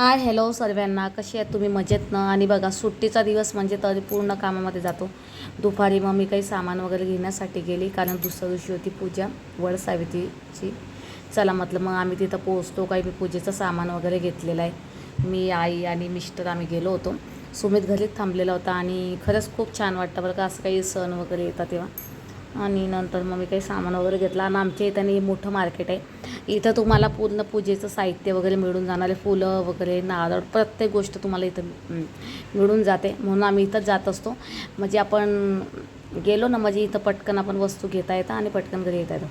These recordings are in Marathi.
हाय हॅलो सर्वांना, कशी आहेत तुम्ही? मजेत ना? आणि बघा, सुट्टीचा दिवस म्हणजे तरी पूर्ण कामामध्ये जातो. दुपारी मग मी काही सामान वगैरे घेण्यासाठी गेली, कारण दुसऱ्या दिवशी होती पूजा वड सावित्रीची. चला म्हटलं मग आम्ही तिथं पोहोचतो, काही मी पूजेचं सामान वगैरे घेतलेलं आहे. मी, आई आणि मिस्टर आम्ही गेलो होतो. सुमित घरीच थांबलेला होता आणि खरंच खूप छान वाटतं बरं का, असं काही सण वगैरे येतात तेव्हा. आणि नंतर मग मी काही सामान वगैरे घेतलं आणि आमच्या इथं मोठं मार्केट आहे. इथं तुम्हाला पूर्ण पूजेचं साहित्य वगैरे मिळून जाणारे, फुलं वगैरे, नारळ, प्रत्येक गोष्ट तुम्हाला इथं मिळून जाते. म्हणून आम्ही इथंच जात असतो. म्हणजे आपण गेलो ना, म्हणजे इथं पटकन आपण वस्तू घेता येतं आणि पटकन घरी येता येतं.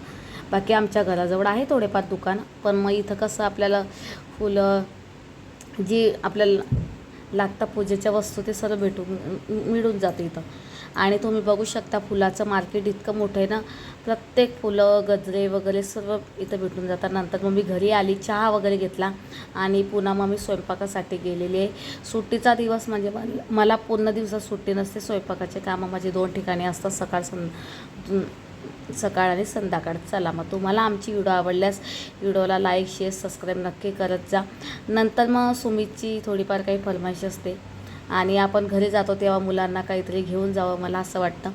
बाकी आमच्या घराजवळ आहे थोडेफार दुकान, पण मग इथं कसं आपल्याला फुलं जी आपल्याला लागतात पूजेच्या वस्तू ते सर्व मिळून जातं इथं. आणि तुम्ही बघू शकता फुलाचं मार्केट इतकं मोठं आहे ना, प्रत्येक फुलं, गजरे वगैरे सर्व इथं भेटून जातात. नंतर मग मी घरी आली, चहा वगैरे घेतला आणि पुन्हा मग मी स्वयंपाकासाठी गेलेली आहे. सुट्टीचा दिवस म्हणजे मला पूर्ण दिवसात सुट्टी नसते. स्वयंपाकाचे कामं माझे 2 ठिकाणी असतात, सकाळ आणि संध्याकाळ. चला मग तुम्हाला आमची व्हिडिओ आवडल्यास व्हिडिओला लाईक, शेअर, सबस्क्राईब नक्की करत जा. नंतर मग सुमितची थोडीफार काही फरमाईश असते आणि आपण घरी जातो तेव्हा मुलांना काहीतरी घेऊन जावं, मला असं वाटतं.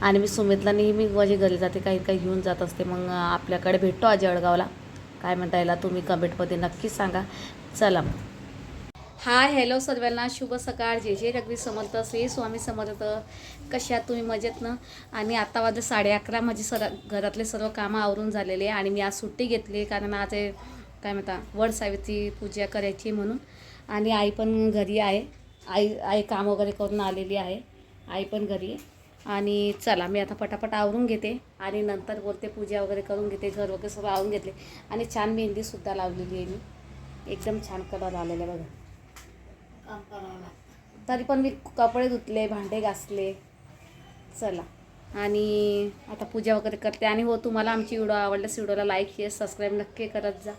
आणि मी सुमितला नेहमी माझी घरी जाते काही काही घेऊन जात असते. मग आपल्याकडे भेटतो आज जळगावला, काय म्हणता याला तुम्ही कमेंटमध्ये नक्की सांगा. चला मग. हाय हॅलो सर्वांना, शुभ सकाळ. जे जे रघुवीर समर्थ, श्री स्वामी समर्थ. कशा आहात तुम्ही? मजेत ना? आणि आता वाजले 11:30. माझे घरातले सर्व कामं आवरून झालेले आहे आणि मी आज सुट्टी घेतली, कारण आज काय म्हणता वड सावित्री पूजा करायची म्हणून. आणि आई पण घरी आहे. आई आई काम वगैरे करून आलेली आहे. आई पण घरी आहे. आणि चला मी आता पटापट आवरून घेते आणि नंतर बोलते. पूजा वगैरे करून घेते, घर वगैरे सर्व आवरून घेतले आणि छान मेहंदीसुद्धा लावलेली आहे मी. एकदम छान कलर आलेला बघा. काम करावं लागतं. तरी पण मी कपडे धुतले, भांडे घासले. चला आणि आता पूजा वगैरे करते. आणि हो, तुम्हाला आमची व्हिडिओ आवडल्यास व्हिडिओला लाईक, शेअर, सबस्क्राईब नक्की करत जा,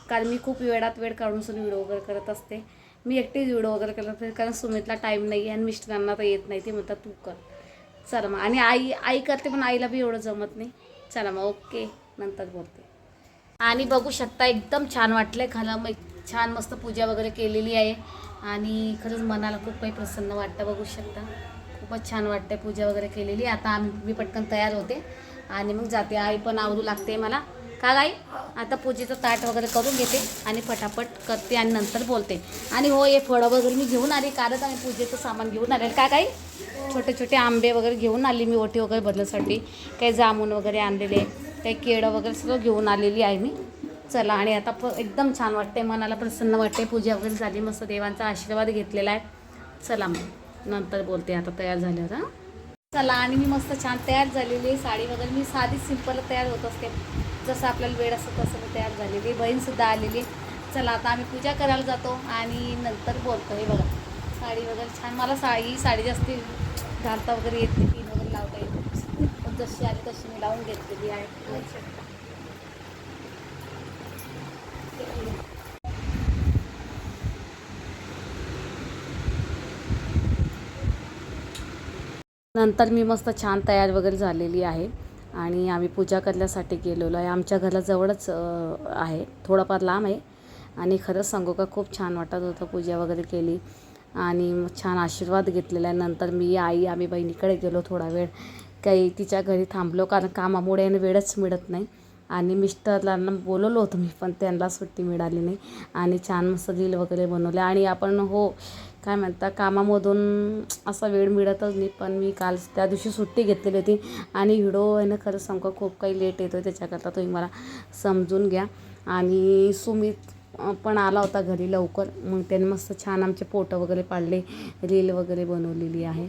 कारण मी खूप वेळात वेळ काढून सुद्धा व्हिडिओ वगैरे करत असते. मी एकटीच व्हिडिओ वगैरे करत असते, कारण सुमितला टाईम नाही आहे आणि मिस्टरांना तर येत नाही, ते म्हणतात तू कर. चला मग. आणि आई करते, पण आईला बी एवढं जमत नाही. चला मग, ओके, नंतर बोलते. आणि बघू शकता एकदम छान वाटलं खाला. मग छान मस्त पूजा वगैरे केलेली आहे आणि खरंच मनाला खूप काही प्रसन्न वाटतं. बघू शकता खूपच छान वाटतं पूजा वगैरे केलेली. आता मी पटकन तयार होते आणि मग जाते. आई पण आवरू लागते मला. का आई? आता पूजेचं ताट वगैरे करून घेते आणि फटाफट करते आणि नंतर बोलते. आणि हो, हे फळं वगैरे मी घेऊन आली, कारण आम्ही पूजेचं सामान घेऊन आले. काय काही छोटे छोटे आंबे वगैरे घेऊन आली मी, ओटी वगैरे बदलासाठी. काही जामून वगैरे आणलेले, काही केळं वगैरे सगळं घेऊन आलेली आहे मी. चला. आणि आता एकदम छान वाटते, मनाला प्रसन्न वाटते. पूजा वगैरे झाली, मस्त देवांचा आशीर्वाद घेतलेला आहे. चला मग नंतर बोलते आता तयार झाल्यावर. हां, चला. आणि मी मस्त छान तयार झालेली आहे. साडी वगैरे मी साधी सिंपल तयार होत असते, जसं आपल्याला वेळ असतं तसं मी तयार झालेली. बहीणसुद्धा आलेली. चला आता आम्ही पूजा करायला जातो आणि नंतर बोलतो. हे बघा, साडी वगैरे छान. मला ही साडी जास्त घालता वगैरे येत नाही, पिन वगैरे लावता येत नाही, पण जशी आली तशी मी लावून घेतलेली आहे. नंतर मी मस्त छान तयार वगैरे झालेली आहे आणि आम्ही पूजा करण्यासाठी गेलेलो आहे. आमच्या घराजवळच आहे, थोडंफार लांब आहे. आणि खरंच सांगू का, खूप छान वाटत होतं. पूजा वगैरे केली आणि छान आशीर्वाद घेतलेला आहे. नंतर मी, आई, आम्ही बहिणीकडे गेलो थोडा वेळ. काही तिच्या घरी थांबलो, कारण कामामुळे वेळच मिळत नाही. आणि मिस्टरांना बोलवलं होतं मी, पण त्यांना सुट्टी मिळाली नाही. आणि छान मस्त रील वगैरे बनवले. आणि आपण हो, काय म्हणता, कामामधून असा वेळ मिळतच नाही. पण मी काल त्या दिवशी सुट्टी घेतलेली होती आणि व्हिडिओ आहे ना, खरं सांगू खूप काही लेट येतो आहे, त्याच्याकरता तुम्ही मला समजून घ्या. आणि सुमित पण आला होता घरी लवकर. मग त्याने मस्त छान आमचे फोटो वगैरे पाडले, रील वगैरे बनवलेली आहे.